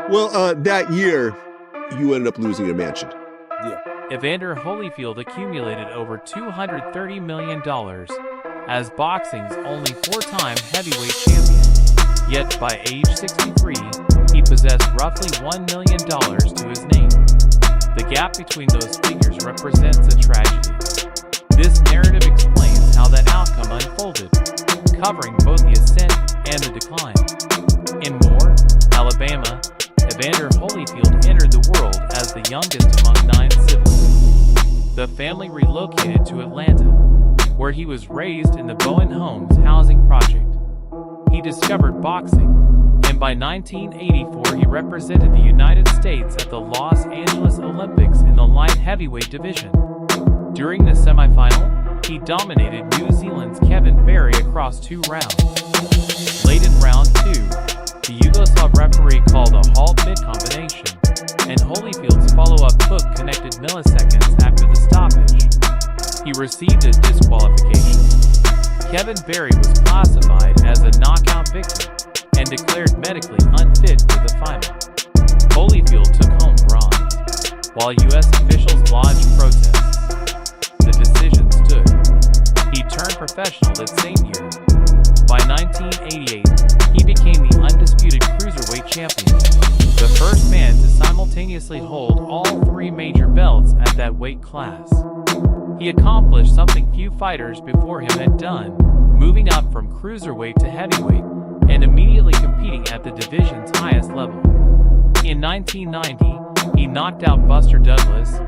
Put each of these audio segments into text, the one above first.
Well, that year, you ended up losing your mansion. Yeah. Evander Holyfield accumulated over $230 million as boxing's only four-time heavyweight champion. Yet by age 63, he possessed roughly $1 million to his name. The gap between those figures represents a tragedy. This narrative explains how that outcome unfolded, covering both the ascent and the decline. In Moore, Alabama, Evander Holyfield entered the world as the youngest among 9 siblings. The family relocated to Atlanta, where he was raised in the Bowen Homes housing project. He discovered boxing, and by 1984 he represented the United States at the Los Angeles Olympics in the light heavyweight division. During the semifinal, he dominated New Zealand's Kevin Barry across 2 rounds. Late in round 2, the Yugoslav referee called a halt mid-combination, and Holyfield's follow-up hook connected milliseconds after the stoppage. He received a disqualification. Kevin Barry was classified as a knockout victim and declared medically unfit for the final. Holyfield took home bronze, while U.S. officials lodged protests. The decision stood. He turned professional that same year. By 1988, he became the undisputed cruiserweight champion, the first man to simultaneously hold all 3 major belts at that weight class. He accomplished something few fighters before him had done, moving up from cruiserweight to heavyweight and immediately competing at the division's highest level. In 1990, he knocked out Buster Douglas,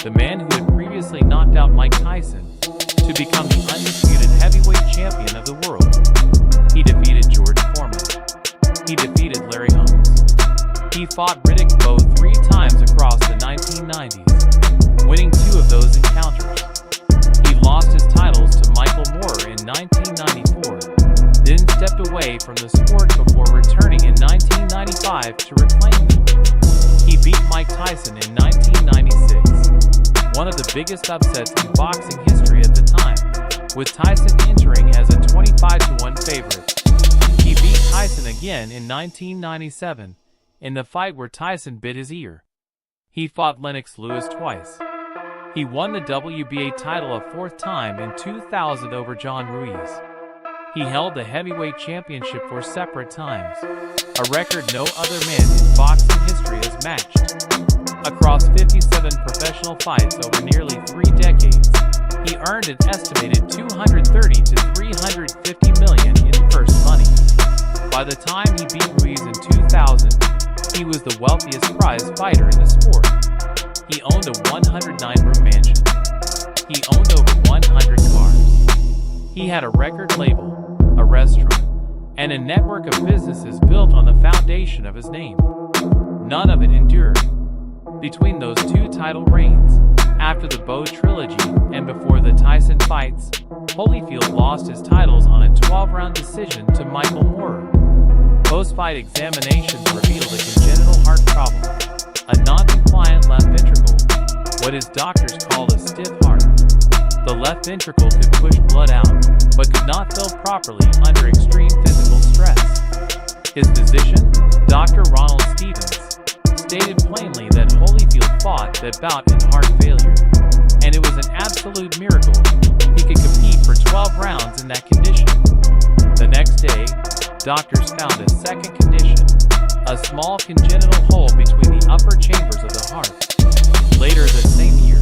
the man who had previously knocked out Mike Tyson, to become the undisputed heavyweight champion of the world. He defeated George Foreman. He defeated Larry Holmes. He fought Riddick Bowe 3 times across the 1990s, winning 2 of those encounters. He lost his titles to Michael Moorer in 1994, then stepped away from the sport before returning in 1995 to reclaim them. He beat Mike Tyson in 1996, one of the biggest upsets in boxing history at the time, with Tyson entering as a 25-1 favorite. He beat Tyson again in 1997, in the fight where Tyson bit his ear. He fought Lennox Lewis twice. He won the WBA title a 4th time in 2000 over John Ruiz. He held the heavyweight championship 4 separate times, a record no other man in boxing history has matched. Across 57 professional fights over nearly 3 decades, he earned an estimated $230 to $350 million in purse money. By the time he beat Ruiz in 2000, he was the wealthiest prize fighter in the sport. He owned a 109-room mansion. He owned over 100 cars. He had a record label, a restaurant, and a network of businesses built on the foundation of his name. None of it endured. Between those 2 title reigns, after the Bowe trilogy and before the Tyson fights, Holyfield lost his titles on a 12-round decision to Michael Moorer. Post-fight examinations revealed a congenital heart problem, a non-compliant left ventricle, what his doctors called a stiff heart. The left ventricle could push blood out, but could not fill properly under extreme physical stress. His physician, Dr. Ronald Stevens, stated plainly that Holyfield fought that bout in heart failure, and it was an absolute miracle he could compete for 12 rounds in that condition. The next day, doctors found a second condition, a small congenital hole between the upper chambers of the heart. Later the same year,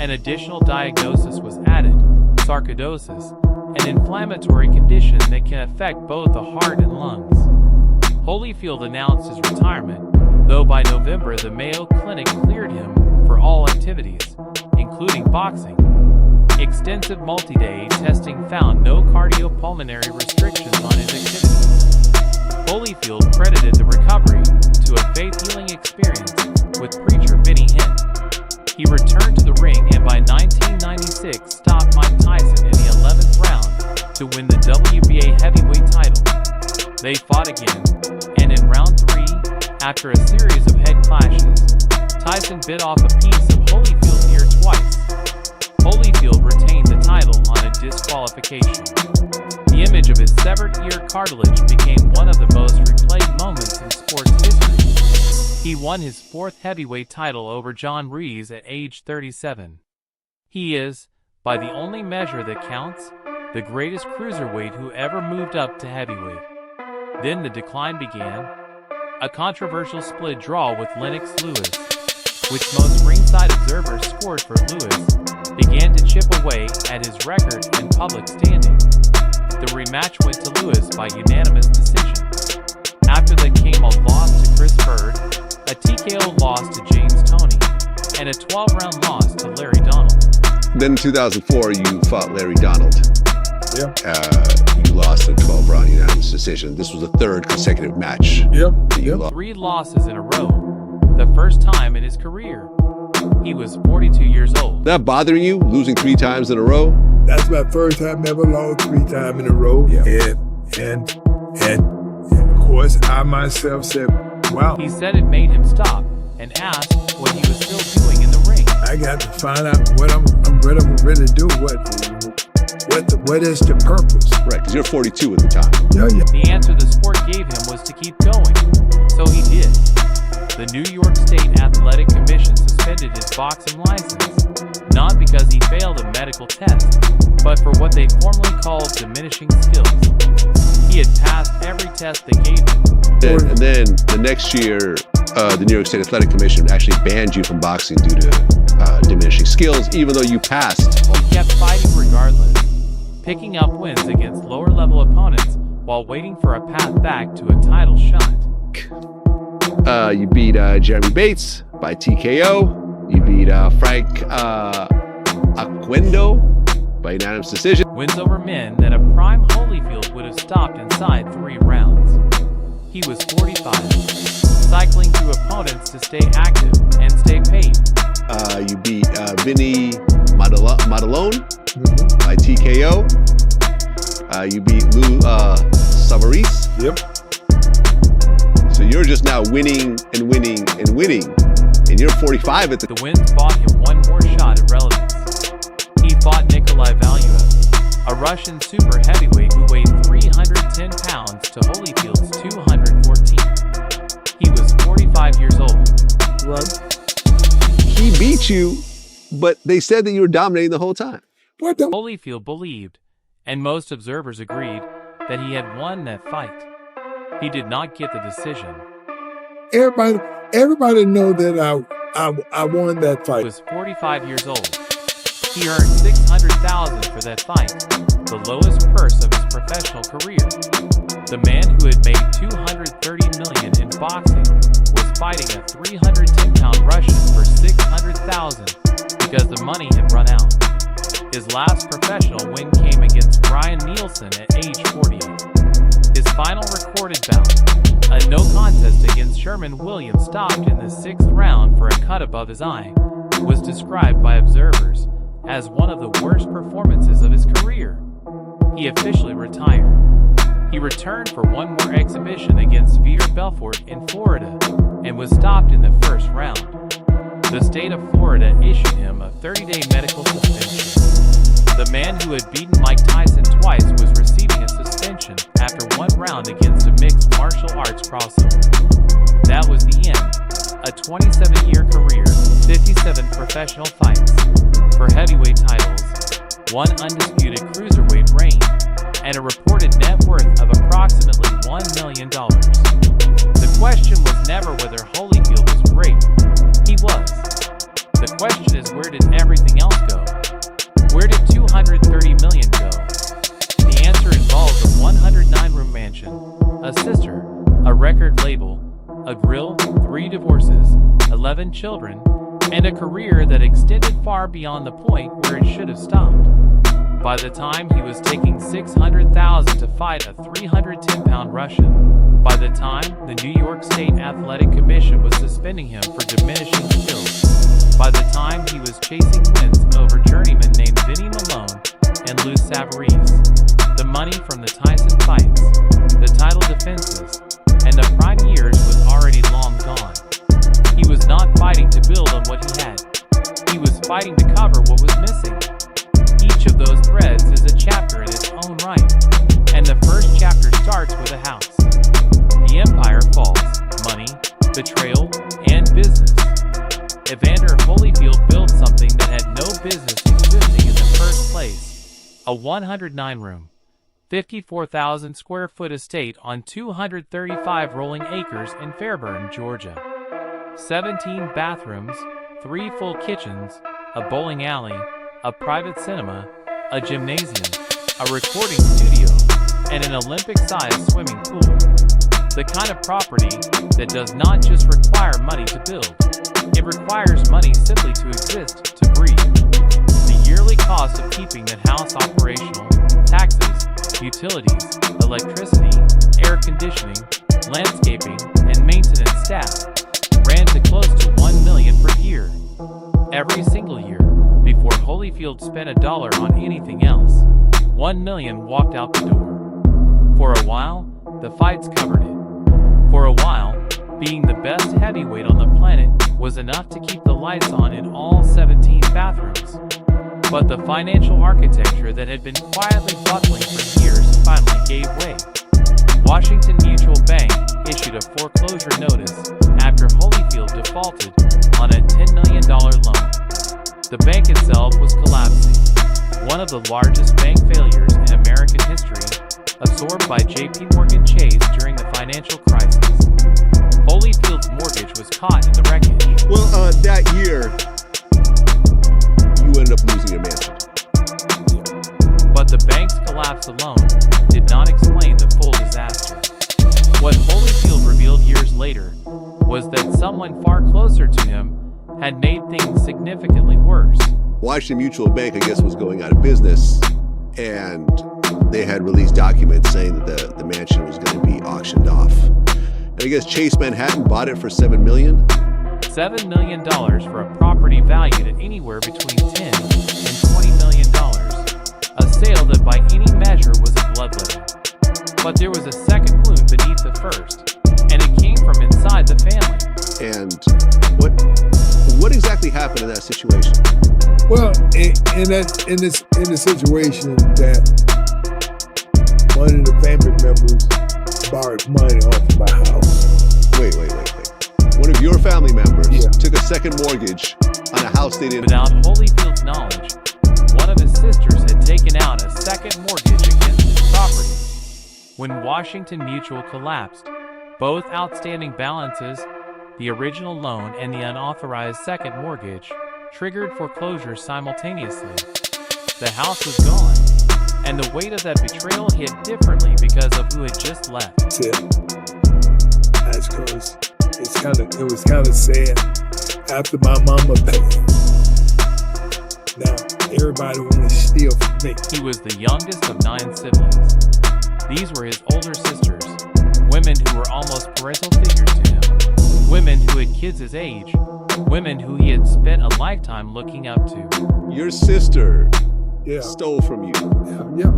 an additional diagnosis was added, sarcoidosis, an inflammatory condition that can affect both the heart and lungs. Holyfield announced his retirement, though by November the Mayo Clinic cleared him for all activities, including boxing. Extensive multi-day testing found no cardiopulmonary restrictions on his activities. Holyfield credited the recovery to a faith-healing experience with preacher Benny Hinn. He returned to the ring and by 1996 stopped Mike Tyson in the 11th round to win the WBA heavyweight title. They fought again, and in round 3, after a series of head clashes, Tyson bit off a piece of Holyfield's ear twice. Holyfield retained the title on a disqualification. The image of his severed ear cartilage became one of the most replayed moments in sports history. He won his fourth heavyweight title over John Ruiz at age 37. He is, by the only measure that counts, the greatest cruiserweight who ever moved up to heavyweight. Then the decline began. A controversial split draw with Lennox Lewis, which most ringside observers scored for Lewis, began to chip away at his record and public standing. The rematch went to Lewis by unanimous decision. After that came a loss to Chris Bird, a TKO loss to James Toney, and a 12-round loss to Larry Donald. Then in 2004, you fought Larry Donald. Yeah. You lost a 12-round unanimous decision. This was the third consecutive match. Yep. That you lost. 3 losses in a row, the first time in his career. He was 42 years old. That bothering you, losing 3 times in a row? That's my first time ever lost 3 times in a row. Yeah. And of course, I myself said, wow. He said it made him stop and ask what he was still doing in the ring. I got to find out what I'm really do. What is the purpose? Right, because you're 42 at the time. Yeah. The answer the sport gave him was to keep going, so he did. The New York State Athletic Commission suspended his boxing license, not because he failed a medical test, but for what they formally called diminishing skills. He had passed every test they gave him. And then the next year, the New York State Athletic Commission actually banned you from boxing due to diminishing skills, even though you passed. He kept fighting regardless, picking up wins against lower-level opponents while waiting for a path back to a title shot. You beat Jeremy Bates by TKO. You beat Frank Aquendo by unanimous decision. Wins over men that a prime Holyfield would have stopped inside 3 rounds. He was 45, cycling through opponents to stay active and stay paid. You beat Vinny Madelone by TKO. You beat Lou Savarese. Yep. So you're just now winning and winning and winning. And you're 45 at The wins bought him one more shot at relevance. He fought Nikolai Valuev, a Russian super heavyweight who weighed 310 pounds to Holyfield's 214. He was 45 years old. Right. He beat you, but they said that you were dominating the whole time. What the? Holyfield believed, and most observers agreed, that he had won that fight. He did not get the decision. Everybody know that I won that He fight. was 45 years old. He earned $600,000 for that fight, the lowest purse of his professional career. The man who had made $230 million in boxing was fighting a 310-pound Russian for $600,000 because the money had run out. His last professional win came against Brian Nielsen at age 48. His final recorded bout, a no contest against Sherman Williams stopped in the 6th round for a cut above his eye, was described by observers as one of the worst performances of his career. He officially retired. He returned for one more exhibition against Evander Belfort in Florida and was stopped in the 1st round. The state of Florida issued him a 30-day medical suspension. The man who had beaten Mike Tyson twice was receiving a suspension after 1 round against a mixed martial arts crossover. That was the end. A 27-year career, 57 professional fights, for heavyweight titles, 1 undisputed cruiserweight reign, and a reported net worth of approximately $1 million. The question was never whether Holyfield was great. He was. The question is, where did everything else go? Where did $230 million go? The answer involved a 109-room mansion, a sister, a record label, a grill, 3 divorces, 11 children, and a career that extended far beyond the point where it should have stopped. By the time he was taking $600,000 to fight a 310-pound Russian, by the time the New York State Athletic Commission was suspending him for diminishing skills, by the time he was chasing wins over journeymen named Vinny Malone and Lou Savarese, the money from the Tyson fights, the title defenses, and the prime years was already long gone. He was not fighting to build on what he had. He was fighting to cover what was missing. Each of those threads is a chapter in its own right, and the first chapter starts with a house. The empire falls. Money, betrayal, and business. Evander Holyfield built something that had no business existing in the first place: a 109-room, 54,000 square foot estate on 235 rolling acres in Fairburn, Georgia. 17 bathrooms, 3 full kitchens, a bowling alley, a private cinema, a gymnasium, a recording studio, and an Olympic-sized swimming pool. The kind of property that does not just require money to build. It requires money simply to exist, to breathe. The yearly cost of keeping that house operational, taxes, utilities, electricity, air conditioning, landscaping, and maintenance staff, ran to close to $1 million per year. Every single year, before Holyfield spent $1 on anything else, $1 million walked out the door. For a while, the fights covered it. For a while, being the best heavyweight on the planet was enough to keep the lights on in all 17 bathrooms. But the financial architecture that had been quietly buckling for years finally gave way. Washington Mutual Bank issued a foreclosure notice after Holyfield defaulted on a $10 million loan. The bank itself was collapsing, one of the largest bank failures in American history, absorbed by J.P. Morgan Chase during the financial crisis. Holyfield's mortgage was caught in the wreckage. Well, that year, you ended up losing your mansion. But the bank's collapse alone did not explain the full disaster. What Holyfield revealed years later was that someone far closer to him had made things significantly worse. Washington Mutual Bank, I guess, was going out of business, and they had released documents saying that the mansion was going to be auctioned off. And I guess Chase Manhattan bought it for $7 million. $7 million for a property valued at anywhere between $10 and $20 million. A sale that by any measure was a bloodletting. But there was a second wound beneath the first, and it came from inside the family. And what exactly happened in that situation? Well, in the situation that one of the family members borrowed money off of my house. Wait. One of your family members took a second mortgage on a house they didn't. Without Holyfield's knowledge, one of his sisters had taken out a second mortgage against his property. When Washington Mutual collapsed, both outstanding balances, the original loan and the unauthorized second mortgage, triggered foreclosure simultaneously. The house was gone, and the weight of that betrayal hit differently because of who had just left. That's it. That's because it was kind of sad after my mama passed. Now everybody wanted to steal from me. He was the youngest of 9 siblings. These were his older sisters, women who were almost parental figures to him, women who had kids his age, women who he had spent a lifetime looking up to. Your sister stole from you. Yeah.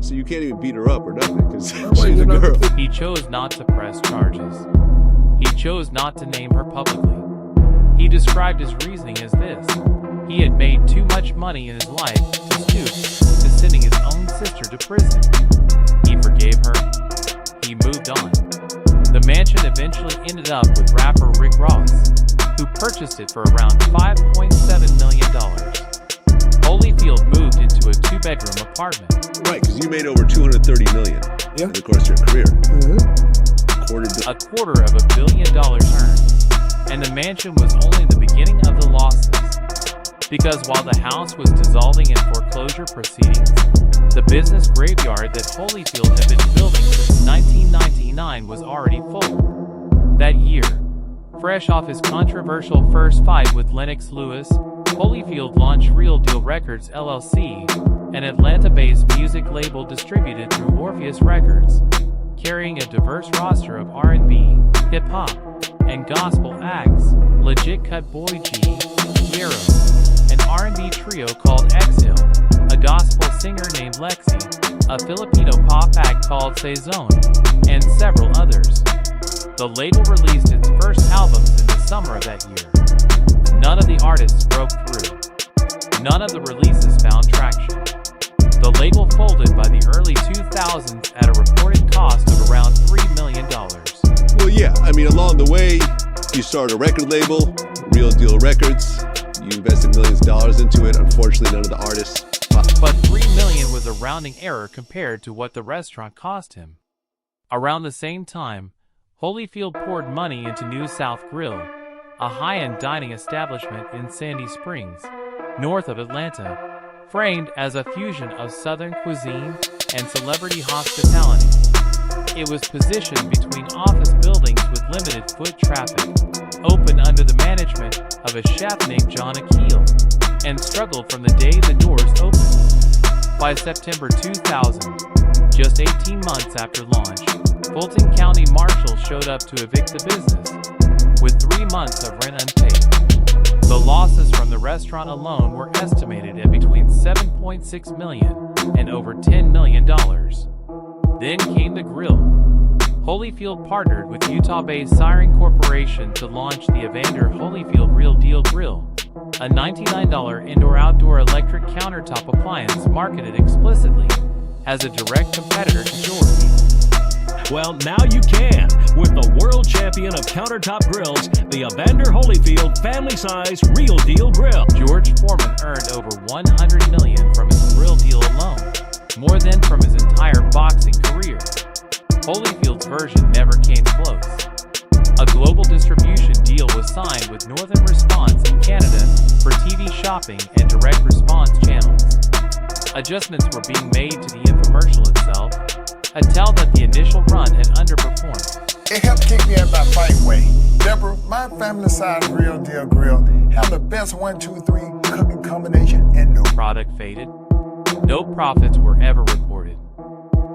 So you can't even beat her up or nothing because she's a girl. He chose not to press charges. He chose not to name her publicly. He described his reasoning as this: he had made too much money in his life to stoop to sending his own sister to prison. He forgave her. He moved on. The mansion eventually ended up with rapper Rick Ross, who purchased it for around $5.7 million. Holyfield moved into a 2-bedroom apartment. Right, because you made over $230 million in the course of your career. A quarter of $1 billion earned. And the mansion was only the beginning of the losses. Because while the house was dissolving in foreclosure proceedings, the business graveyard that Holyfield had been building since 1999 was already full. That year, fresh off his controversial first fight with Lennox Lewis, Holyfield launched Real Deal Records LLC, an Atlanta-based music label distributed through Orpheus Records, carrying a diverse roster of R&B, hip-hop, and gospel acts: Legit Cut Boy G, Yarrow, an R&B trio called Exhale, a gospel singer named Lexi, a Filipino pop act called Saison, and several others. The label released its first albums in the summer of that year. None of the artists broke through. None of the releases found traction. The label folded by the early 2000s at a reported cost of around $3 million. Well, yeah, I mean, along the way, You started a record label, Real Deal Records. You invested millions of dollars into it. Unfortunately, none of the artists. But $3 million was a rounding error compared to what the restaurant cost him. Around the same time, Holyfield poured money into New South Grill, a high-end dining establishment in Sandy Springs, north of Atlanta, framed as a fusion of Southern cuisine and celebrity hospitality. It was positioned between office buildings with limited foot traffic, opened under the management of a chef named John Akeel, and struggled from the day the doors opened. By September 2000, just 18 months after launch, Fulton County Marshal showed up to evict the business, with 3 months of rent unpaid. The losses from the restaurant alone were estimated at between $7.6 million and over $10 million. Then came the grill. Holyfield partnered with Utah-based Siren Corporation to launch the Evander Holyfield Real Deal Grill, a $99 indoor-outdoor electric countertop appliance marketed explicitly as a direct competitor to George. Well, now you can, with the world champion of countertop grills, the Evander Holyfield family-size Real Deal Grill. George Foreman earned over $100 million from his grill deal alone, more than from his entire boxing career. Holyfield's version never came close. A global distribution deal was signed with Northern Response in Canada for TV shopping and direct response channels. Adjustments were being made to the infomercial itself, a tell that the initial run had underperformed. It helped keep me at my fight weight. Deborah, my family-size Real Deal Grill have the best 1, 2, 3 cooking combination in the product faded. No profits were ever reported.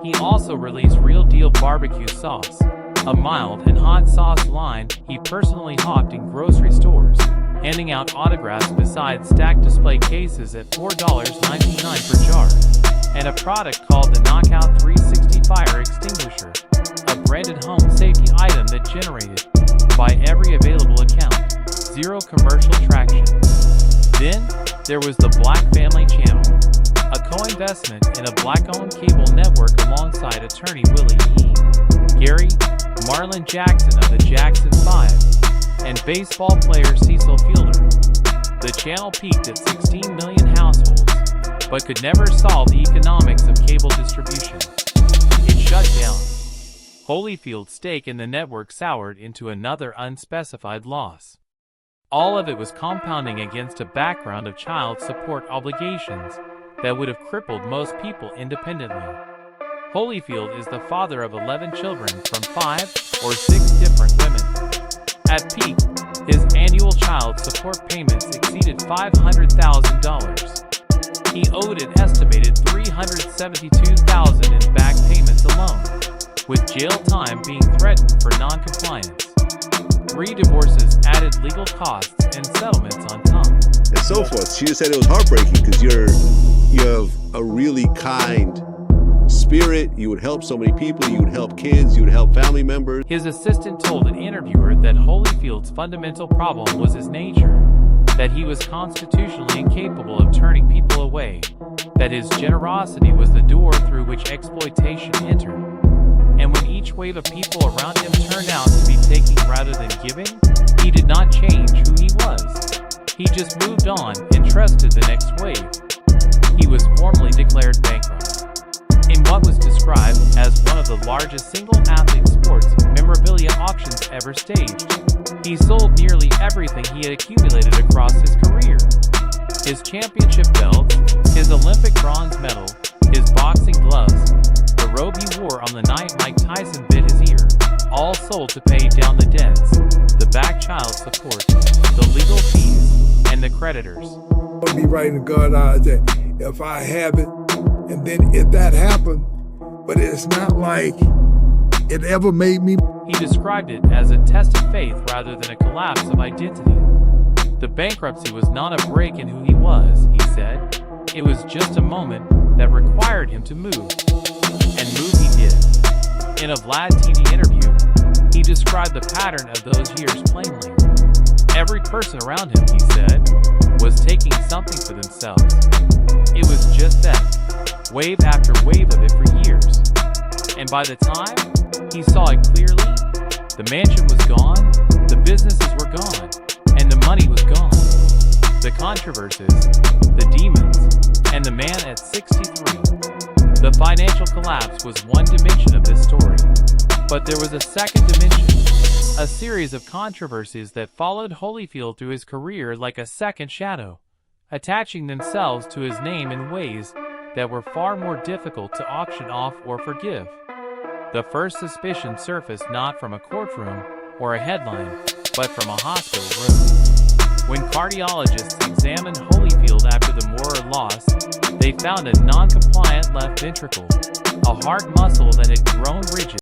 He also released Real Deal Barbecue Sauce, a mild and hot sauce line he personally hawked in grocery stores, handing out autographs beside stacked display cases at $4.99 per jar, and a product called the Knockout 360 Fire Extinguisher, a branded home safety item that generated, by every available account, zero commercial traction. Then, there was the Black Family Channel, a co-investment in a black-owned cable network alongside attorney Willie E. Gary, Marlon Jackson of the Jackson 5, and baseball player Cecil Fielder. The channel peaked at 16 million households, but could never solve the economics of cable distribution. It shut down. Holyfield's stake in the network soured into another unspecified loss. All of it was compounding against a background of child support obligations that would have crippled most people independently. Holyfield is the father of 11 children from 5 or 6 different women. At peak, his annual child support payments exceeded $500,000. He owed an estimated $372,000 in back payments alone, with jail time being threatened for non-compliance. 3 divorces added legal costs and settlements on top. And so forth. She just said it was heartbreaking because you have a really kind spirit. You would help so many people. You would help kids. You would help family members. His assistant told an interviewer that Holyfield's fundamental problem was his nature, that he was constitutionally incapable of turning people away, that his generosity was the door through which exploitation entered. And when each wave of people around him turned out to be taking rather than giving, he did not change who he was. He just moved on and trusted the next wave. He was formally declared bankrupt. In what was described as one of the largest single-athlete sports memorabilia auctions ever staged, he sold nearly everything he had accumulated across his career. His championship belts, his Olympic bronze medal, his boxing gloves, the robe he wore on the night Mike Tyson bit his ear, all sold to pay down the debts, the back child support, the legal fees, and the creditors. I'll be writing to God out there if I have it, and then if that happened, but it's not like it ever made me. He described it as a test of faith rather than a collapse of identity. The bankruptcy was not a break in who he was, he said. It was just a moment that required him to move. And move he did. In a Vlad TV interview, he described the pattern of those years plainly. Every person around him, he said, was taking something for themselves. It was just that, wave after wave of it for years. And by the time he saw it clearly, The mansion was gone, the businesses were gone, and the money was gone. The controversies, the demons, and the man at 63. The financial collapse was one dimension of this story. But there was a second dimension, a series of controversies that followed Holyfield through his career like a second shadow, attaching themselves to his name in ways that were far more difficult to auction off or forgive. The first suspicion surfaced not from a courtroom or a headline, but from a hospital room. When cardiologists examined Holyfield after the molar loss, they found a non-compliant left ventricle, a heart muscle that had grown rigid.